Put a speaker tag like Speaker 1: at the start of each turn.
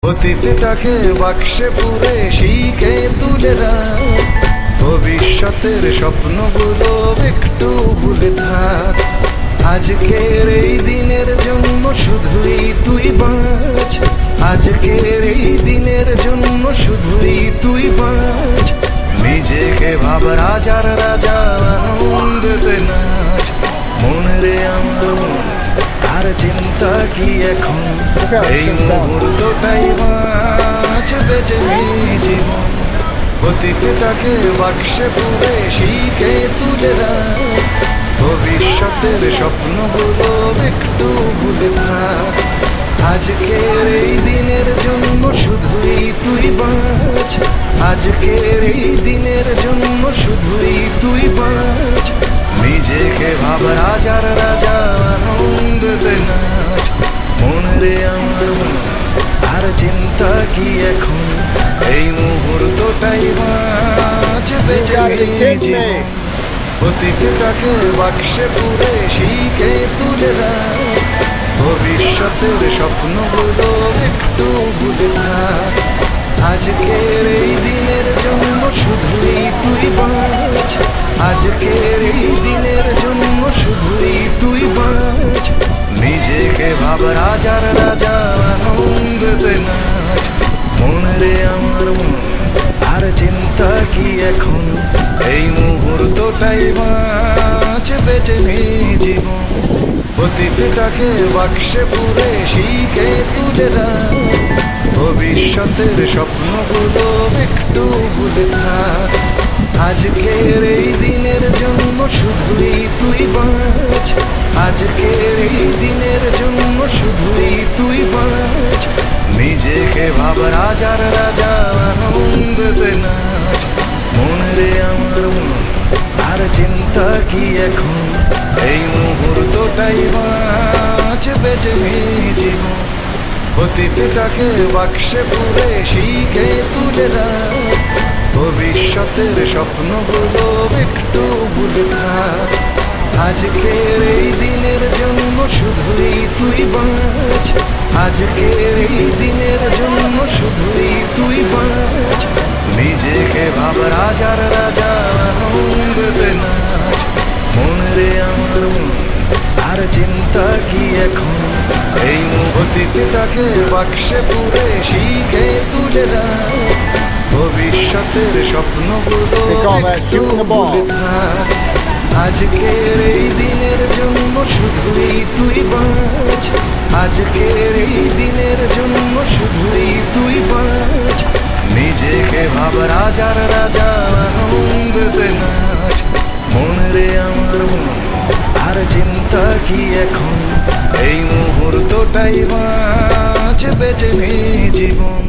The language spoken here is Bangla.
Speaker 1: অতীতটাকে বাক্সে পুরে শিখে তুলে রাখ, ভবিষ্যতের স্বপ্নগুলো একটু ভুলে থাক। আজকের এই দিনের জন্য শুধুই তুই বাঁচ, আজকের এই দিনের জন্য শুধুই তুই বাঁচ। নিজেকে ভাব রাজার রাজা, আনন্দতে নাচ। মনে রে আমার মন, আর চিন্তা কি এখন, এই মুহূর্তটাই বাঁচ, বেঁচে নে জীবন। অতীতটাকে বাক্সে পুরে শিখে তুলে রাখ, ভবিষ্যতের স্বপ্নগুলো একটু ভুলে থাক। আজকের এই দিনের জন্য শুধুই তুই বাঁচ, আজকের এই দিনের জন্য শুধুই তুই বাঁচ। নিজেকে ভাব রাজার রাজা, আনন্দতে নাচ। মনে রে আমার মন, আর চিন্তা কি এখন, এই মুহূর্তটাই বাঁচ, বেঁচে নে জীবন। অতীতটাকে বাক্সে পুরে শিখে তুলে রাখ, ভবিষ্যতের স্বপ্নগুলো একটু ভুলে থাক। আজকের এই দিনের জন্য শুধুই তুই বাঁচ, আজকের এই দিনের জন্য শুধুই তুই বাঁচ। নিজেকে ভাব রাজার রাজা, আনন্দতে নাচ। মনে রে আমার মন, আর চিন্তা কি এখন, এই মুহূর্তটাই বাঁচ, বেঁচে নে জীবন। অতীতটাকে বাক্সে পুরে শিখে তুলে রাখ, ভবিষ্যতের স্বপ্নগুলো একটু ভুলে থাক। আজকের এই দিনের জন্য শুধুই তুই বাঁচ, আজকের এই দিনের জন্য শুধুই তুই বাঁচ। নিজেকে ভাব রাজার রাজা, আনন্দতে নাচ। মনে রে আমার মন, আর চিন্তা কি এখন, এই মুহূর্তটাই বাঁচ, বেঁচে নে জীবন। অতীতটাকে বাক্সে পুরে শিখে তুলে রাখ, ভবিষ্যতের স্বপ্নগুলো একটু ভুলে থাক। আজকের এই দিনের জন্য শুধুই তুই বাঁচ, আজকের এই দিনের জন্য শুধুই তুই বাঁচ। নিজেকে ভাব রাজার রাজা, আনন্দতে নাচ। মনে রে আমার মন, আর চিন্তা কি এখন, এই অতীতটাকে বাক্সে পুরে শিখে তুলে রাখ, ভবিষ্যতের স্বপ্নগুলো একটু ভুলে থাক। আজকের এই দিনের জন্য শুধুই তুই বাঁচ, আজকের এই দিনের জন্য শুধুই তুই বাঁচ। নিজেকে ভাব রাজার রাজা, আনন্দতে নাচ। মনে রে আমার মন, আর চিন্তা কি এখন, এই মুহূর্তটাই বাঁচ, বেঁচে নে জীবন।